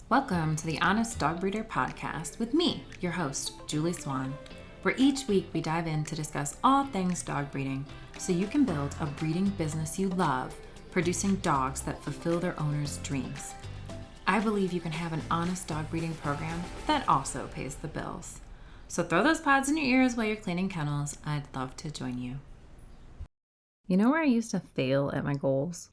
Welcome to the Honest Dog Breeder Podcast with me, your host, Julie Swan, where each week we dive in to discuss all things dog breeding so you can build a breeding business you love, producing dogs that fulfill their owners' dreams. I believe you can have an honest dog breeding program that also pays the bills. So throw those pods in your ears while you're cleaning kennels. I'd love to join you. You know where I used to fail at my goals?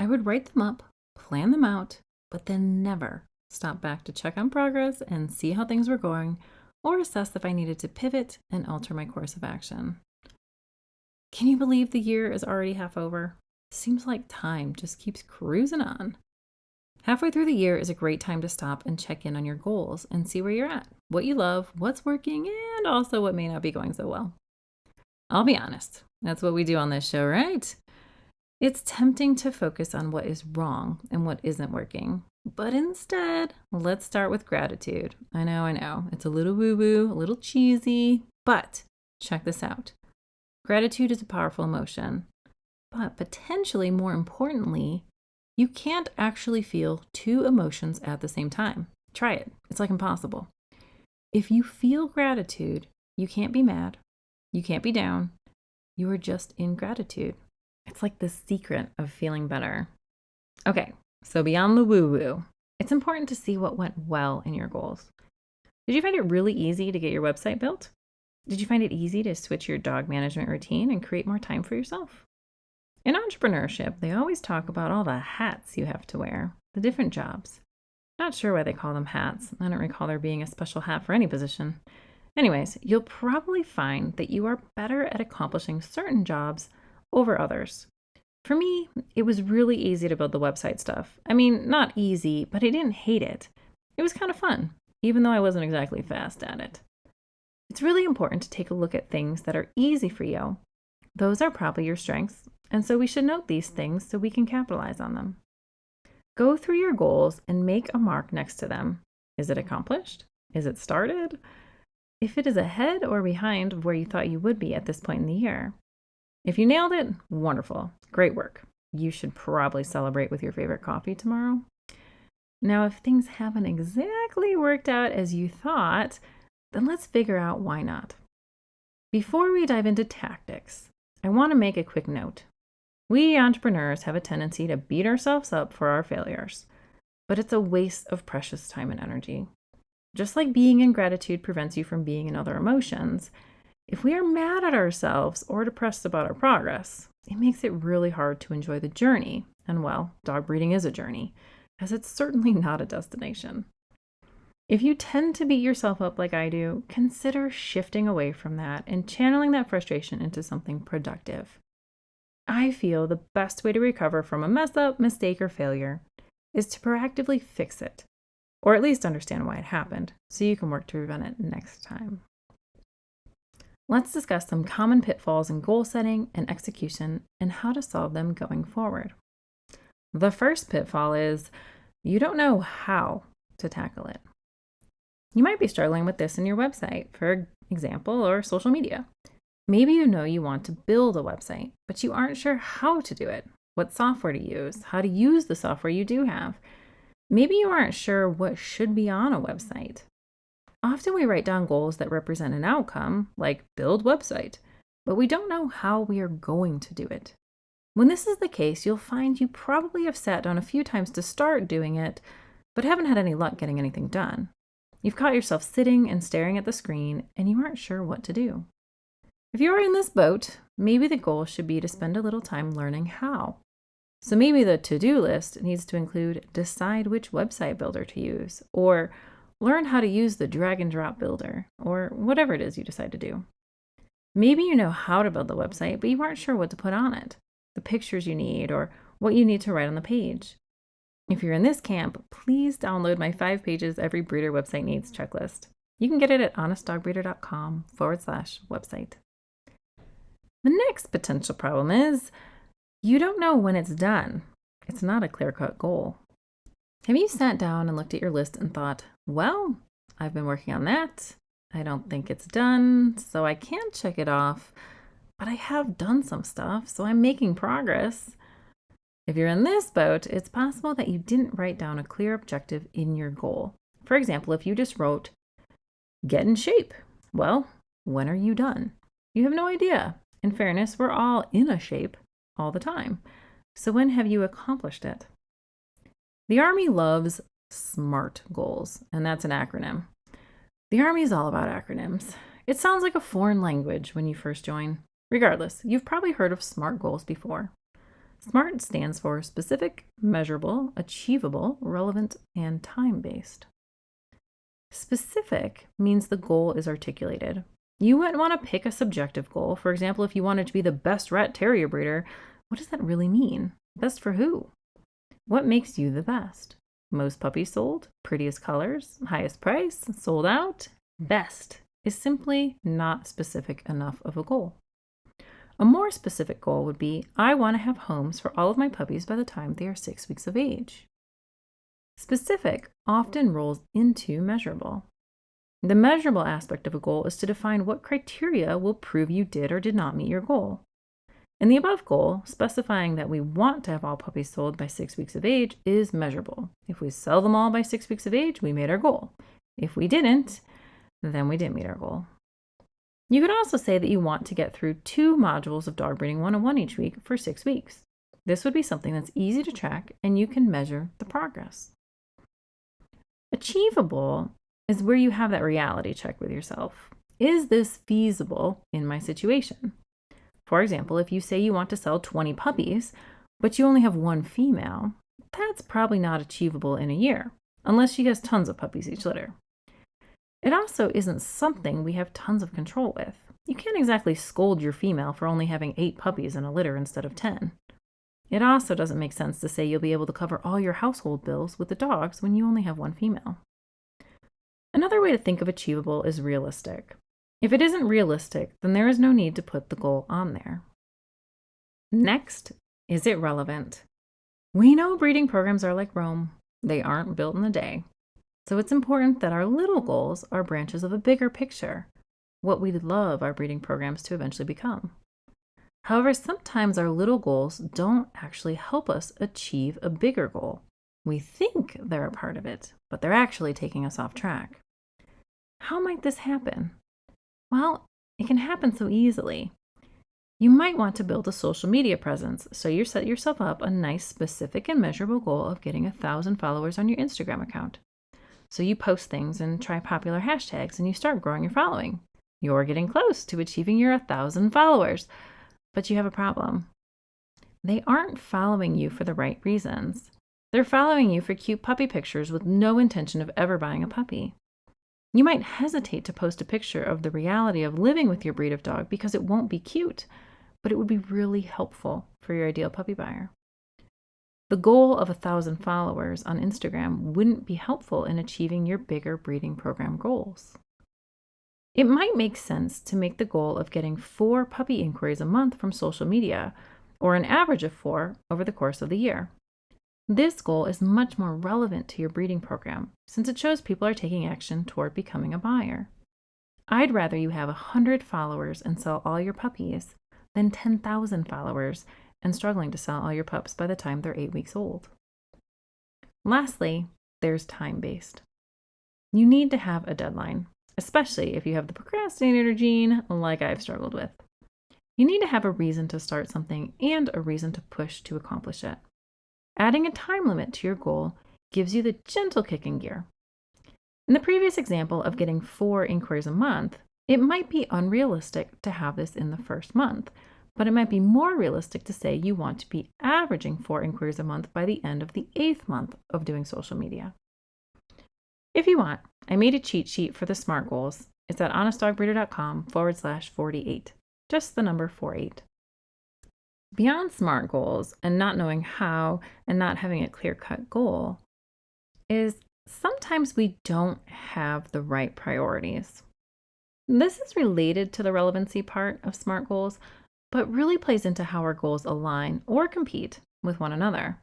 I would write them up, plan them out, but then never stop back to check on progress and see how things were going, or assess if I needed to pivot and alter my course of action. Can you believe the year is already half over? Seems like time just keeps cruising on. Halfway through the year is a great time to stop and check in on your goals and see where you're at, what you love, what's working, and also what may not be going so well. I'll be honest, that's what we do on this show, right? It's tempting to focus on what is wrong and what isn't working. But instead, let's start with gratitude. I know. It's a little woo-woo, a little cheesy, but check this out. Gratitude is a powerful emotion. But potentially more importantly, you can't actually feel two emotions at the same time. Try it. It's like impossible. If you feel gratitude, you can't be mad. You can't be down. You are just in gratitude. It's like the secret of feeling better. Okay, so beyond the woo-woo, it's important to see what went well in your goals. Did you find it really easy to get your website built? Did you find it easy to switch your dog management routine and create more time for yourself? In entrepreneurship, they always talk about all the hats you have to wear, the different jobs. Not sure why they call them hats. I don't recall there being a special hat for any position. Anyways, you'll probably find that you are better at accomplishing certain jobs over others. For me, it was really easy to build the website stuff. I mean, not easy, but I didn't hate it. It was kind of fun, even though I wasn't exactly fast at it. It's really important to take a look at things that are easy for you. Those are probably your strengths, and so we should note these things so we can capitalize on them. Go through your goals and make a mark next to them. Is it accomplished? Is it started? If it is ahead or behind of where you thought you would be at this point in the year. If you nailed it, wonderful. Great work. You should probably celebrate with your favorite coffee tomorrow. Now, if things haven't exactly worked out as you thought, then let's figure out why not. Before we dive into tactics, I want to make a quick note. We entrepreneurs have a tendency to beat ourselves up for our failures, but it's a waste of precious time and energy. Just like being in gratitude prevents you from being in other emotions, if we are mad at ourselves or depressed about our progress, it makes it really hard to enjoy the journey. And well, dog breeding is a journey, as it's certainly not a destination. If you tend to beat yourself up like I do, consider shifting away from that and channeling that frustration into something productive. I feel the best way to recover from a mess up, mistake, or failure is to proactively fix it, or at least understand why it happened, so you can work to prevent it next time. Let's discuss some common pitfalls in goal setting and execution and how to solve them going forward. The first pitfall is you don't know how to tackle it. You might be struggling with this in your website, for example, or social media. Maybe you know you want to build a website, but you aren't sure how to do it, what software to use, how to use the software you do have. Maybe you aren't sure what should be on a website. Often we write down goals that represent an outcome, like build website, but we don't know how we are going to do it. When this is the case, you'll find you probably have sat down a few times to start doing it, but haven't had any luck getting anything done. You've caught yourself sitting and staring at the screen, and you aren't sure what to do. If you are in this boat, maybe the goal should be to spend a little time learning how. So maybe the to-do list needs to include decide which website builder to use, or learn how to use the drag and drop builder, or whatever it is you decide to do. Maybe you know how to build the website, but you aren't sure what to put on it, the pictures you need, or what you need to write on the page. If you're in this camp, please download my 5 pages every breeder website needs checklist. You can get it at honestdogbreeder.com/website. The next potential problem is you don't know when it's done. It's not a clear-cut goal. Have you sat down and looked at your list and thought, well, I've been working on that. I don't think it's done, so I can't check it off, but I have done some stuff, so I'm making progress. If you're in this boat, it's possible that you didn't write down a clear objective in your goal. For example, if you just wrote, get in shape, well, when are you done? You have no idea. In fairness, we're all in a shape all the time. So when have you accomplished it? The Army loves SMART goals, and that's an acronym. The Army is all about acronyms. It sounds like a foreign language when you first join. Regardless, you've probably heard of SMART goals before. SMART stands for specific, measurable, achievable, relevant, and time-based. Specific means the goal is articulated. You wouldn't want to pick a subjective goal. For example, if you wanted to be the best rat terrier breeder, what does that really mean? Best for who? What makes you the best? Most puppies sold, prettiest colors, highest price, sold out? Best is simply not specific enough of a goal. A more specific goal would be, I want to have homes for all of my puppies by the time they are 6 weeks of age. Specific often rolls into measurable. The measurable aspect of a goal is to define what criteria will prove you did or did not meet your goal. In the above goal, specifying that we want to have all puppies sold by 6 weeks of age is measurable. If we sell them all by 6 weeks of age, we made our goal. If we didn't, then we didn't meet our goal. You could also say that you want to get through 2 modules of Dog Breeding 101 each week for 6 weeks. This would be something that's easy to track and you can measure the progress. Achievable is where you have that reality check with yourself. Is this feasible in my situation? For example, if you say you want to sell 20 puppies, but you only have 1 female, that's probably not achievable in a year, unless she has tons of puppies each litter. It also isn't something we have tons of control with. You can't exactly scold your female for only having 8 puppies in a litter instead of 10. It also doesn't make sense to say you'll be able to cover all your household bills with the dogs when you only have 1 female. Another way to think of achievable is realistic. If it isn't realistic, then there is no need to put the goal on there. Next, is it relevant? We know breeding programs are like Rome. They aren't built in a day. So it's important that our little goals are branches of a bigger picture, what we'd love our breeding programs to eventually become. However, sometimes our little goals don't actually help us achieve a bigger goal. We think they're a part of it, but they're actually taking us off track. How might this happen? Well, it can happen so easily. You might want to build a social media presence, so you set yourself up a nice, specific, and measurable goal of getting 1,000 followers on your Instagram account. So you post things and try popular hashtags, and you start growing your following. You're getting close to achieving your 1,000 followers, but you have a problem. They aren't following you for the right reasons. They're following you for cute puppy pictures with no intention of ever buying a puppy. You might hesitate to post a picture of the reality of living with your breed of dog because it won't be cute, but it would be really helpful for your ideal puppy buyer. The goal of 1,000 followers on Instagram wouldn't be helpful in achieving your bigger breeding program goals. It might make sense to make the goal of getting 4 puppy inquiries a month from social media, or an average of 4 over the course of the year. This goal is much more relevant to your breeding program since it shows people are taking action toward becoming a buyer. I'd rather you have 100 followers and sell all your puppies than 10,000 followers and struggling to sell all your pups by the time they're 8 weeks old. Lastly, there's time-based. You need to have a deadline, especially if you have the procrastinator gene like I've struggled with. You need to have a reason to start something and a reason to push to accomplish it. Adding a time limit to your goal gives you the gentle kick in gear. In the previous example of getting 4 inquiries a month, it might be unrealistic to have this in the first month, but it might be more realistic to say you want to be averaging 4 inquiries a month by the end of the 8th month of doing social media. If you want, I made a cheat sheet for the SMART goals. It's at honestdogbreeder.com/48, just the number 48. Beyond SMART goals and not knowing how and not having a clear-cut goal is sometimes we don't have the right priorities. This is related to the relevancy part of SMART goals, but really plays into how our goals align or compete with one another.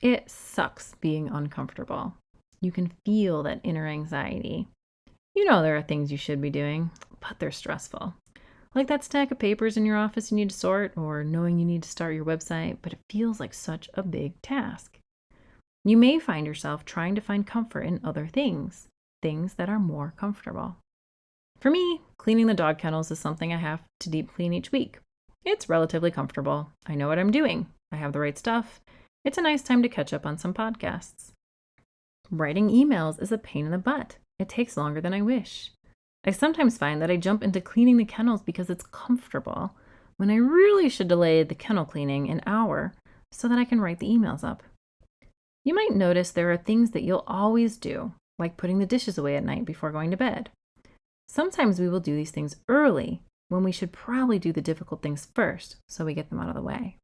It sucks being uncomfortable. You can feel that inner anxiety. You know there are things you should be doing, but they're stressful. Like that stack of papers in your office you need to sort, or knowing you need to start your website, but it feels like such a big task. You may find yourself trying to find comfort in other things that are more comfortable. For me, cleaning the dog kennels is something I have to deep clean each week. It's relatively comfortable. I know what I'm doing. I have the right stuff. It's a nice time to catch up on some podcasts. Writing emails is a pain in the butt. It takes longer than I wish. I sometimes find that I jump into cleaning the kennels because it's comfortable, when I really should delay the kennel cleaning an hour so that I can write the emails up. You might notice there are things that you'll always do, like putting the dishes away at night before going to bed. Sometimes we will do these things early when we should probably do the difficult things first so we get them out of the way.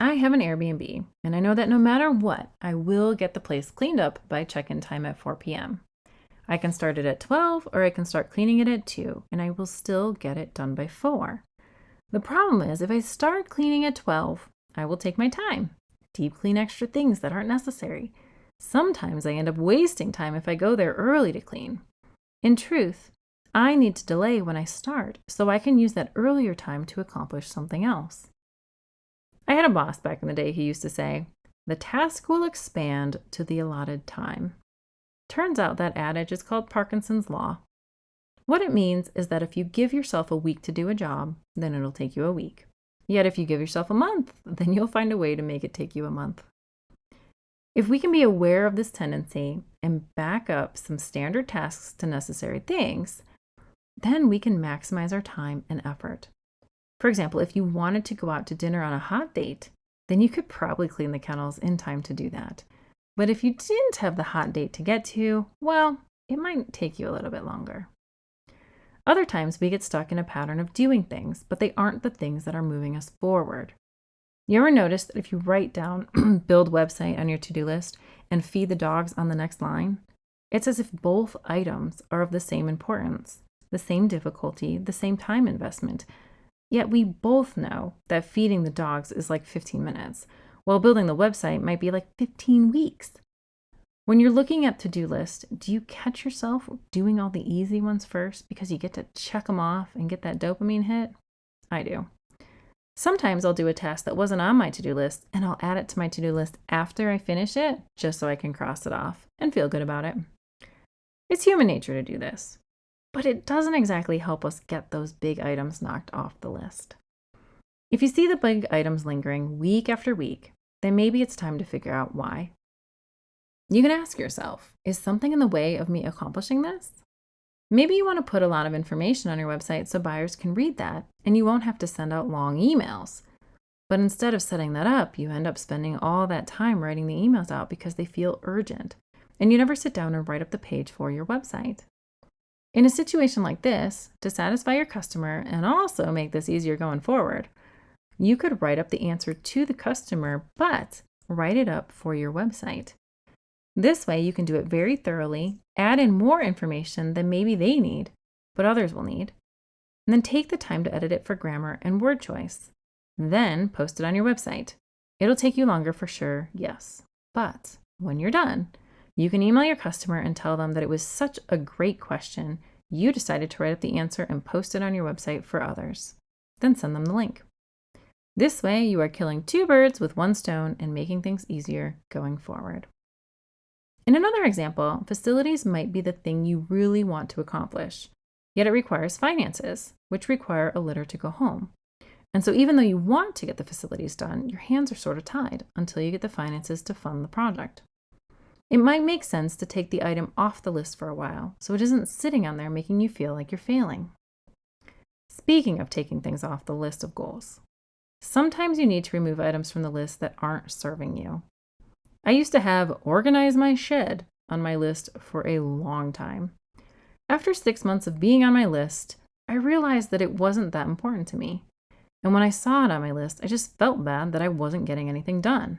I have an Airbnb, and I know that no matter what, I will get the place cleaned up by check-in time at 4 p.m. I can start it at 12 or I can start cleaning it at 2, and I will still get it done by 4. The problem is if I start cleaning at 12, I will take my time, deep clean extra things that aren't necessary. Sometimes I end up wasting time if I go there early to clean. In truth, I need to delay when I start so I can use that earlier time to accomplish something else. I had a boss back in the day who used to say, "The task will expand to the allotted time." Turns out that adage is called Parkinson's Law. What it means is that if you give yourself a week to do a job, then it'll take you a week. Yet if you give yourself a month, then you'll find a way to make it take you a month. If we can be aware of this tendency and back up some standard tasks to necessary things, then we can maximize our time and effort. For example, if you wanted to go out to dinner on a hot date, then you could probably clean the kennels in time to do that. But if you didn't have the hot date to get to, well, it might take you a little bit longer. Other times we get stuck in a pattern of doing things, but they aren't the things that are moving us forward. You ever notice that if you write down build website on your to-do list and feed the dogs on the next line, it's as if both items are of the same importance, the same difficulty, the same time investment. Yet we both know that feeding the dogs is like 15 minutes, while building the website might be like 15 weeks. When you're looking at to-do list, do you catch yourself doing all the easy ones first because you get to check them off and get that dopamine hit? I do. Sometimes I'll do a task that wasn't on my to-do list and I'll add it to my to-do list after I finish it just so I can cross it off and feel good about it. It's human nature to do this, but it doesn't exactly help us get those big items knocked off the list. If you see the big items lingering week after week, then maybe it's time to figure out why. You can ask yourself, is something in the way of me accomplishing this? Maybe you want to put a lot of information on your website so buyers can read that, and you won't have to send out long emails. But instead of setting that up, you end up spending all that time writing the emails out because they feel urgent, and you never sit down and write up the page for your website. In a situation like this, to satisfy your customer and also make this easier going forward, you could write up the answer to the customer, but write it up for your website. This way you can do it very thoroughly, add in more information than maybe they need, but others will need, and then take the time to edit it for grammar and word choice. Then post it on your website. It'll take you longer for sure, yes, but when you're done, you can email your customer and tell them that it was such a great question, you decided to write up the answer and post it on your website for others. Then send them the link. This way you are killing 2 birds with 1 stone and making things easier going forward. In another example, facilities might be the thing you really want to accomplish, yet it requires finances, which require a litter to go home. And so even though you want to get the facilities done, your hands are sort of tied until you get the finances to fund the project. It might make sense to take the item off the list for a while, so it isn't sitting on there making you feel like you're failing. Speaking of taking things off the list of goals, sometimes you need to remove items from the list that aren't serving you. I used to have organize my shed on my list for a long time. After 6 months of being on my list, I realized that it wasn't that important to me. And when I saw it on my list, I just felt bad that I wasn't getting anything done.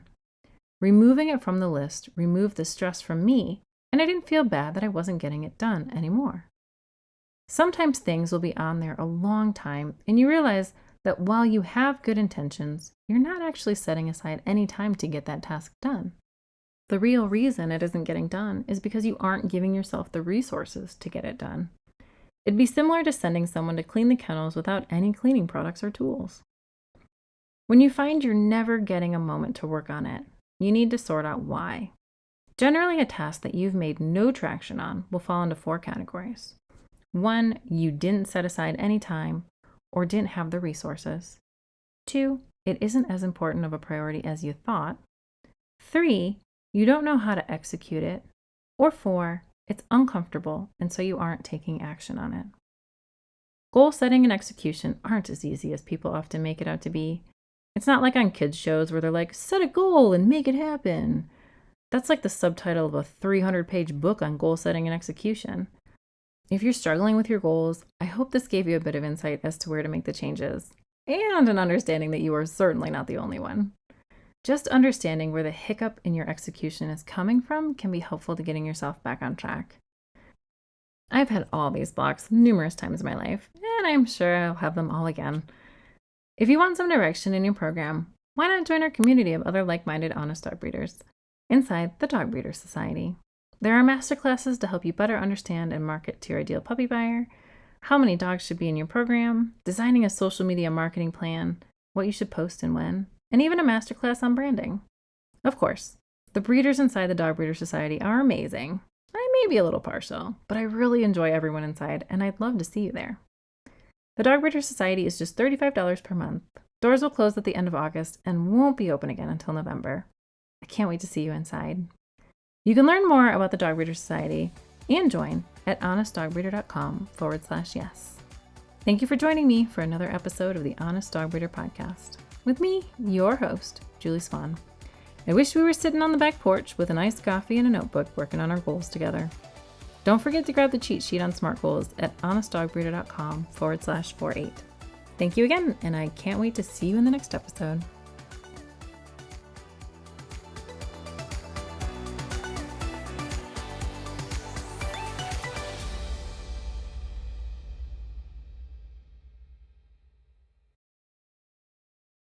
Removing it from the list removed the stress from me, and I didn't feel bad that I wasn't getting it done anymore. Sometimes things will be on there a long time, and you realize that while you have good intentions, you're not actually setting aside any time to get that task done. The real reason it isn't getting done is because you aren't giving yourself the resources to get it done. It'd be similar to sending someone to clean the kennels without any cleaning products or tools. When you find you're never getting a moment to work on it, you need to sort out why. Generally, a task that you've made no traction on will fall into 4 categories. 1, you didn't set aside any time or didn't have the resources. 2, it isn't as important of a priority as you thought. 3, you don't know how to execute it. Or 4, it's uncomfortable and so you aren't taking action on it. Goal setting and execution aren't as easy as people often make it out to be. It's not like on kids' shows where they're like, set a goal and make it happen. That's like the subtitle of a 300-page book on goal setting and execution. If you're struggling with your goals, I hope this gave you a bit of insight as to where to make the changes, and an understanding that you are certainly not the only one. Just understanding where the hiccup in your execution is coming from can be helpful to getting yourself back on track. I've had all these blocks numerous times in my life, and I'm sure I'll have them all again. If you want some direction in your program, why not join our community of other like-minded honest dog breeders inside the Dog Breeder Society? There are masterclasses to help you better understand and market to your ideal puppy buyer, how many dogs should be in your program, designing a social media marketing plan, what you should post and when, and even a masterclass on branding. Of course, the breeders inside the Dog Breeder Society are amazing. I may be a little partial, but I really enjoy everyone inside, and I'd love to see you there. The Dog Breeder Society is just $35 per month. Doors will close at the end of August and won't be open again until November. I can't wait to see you inside. You can learn more about the Dog Breeder Society and join at honestdogbreeder.com/yes. Thank you for joining me for another episode of the Honest Dog Breeder Podcast. With me, your host, Julie Swan. I wish we were sitting on the back porch with an iced coffee and a notebook working on our goals together. Don't forget to grab the cheat sheet on SMART goals at honestdogbreeder.com/48. Thank you again, and I can't wait to see you in the next episode.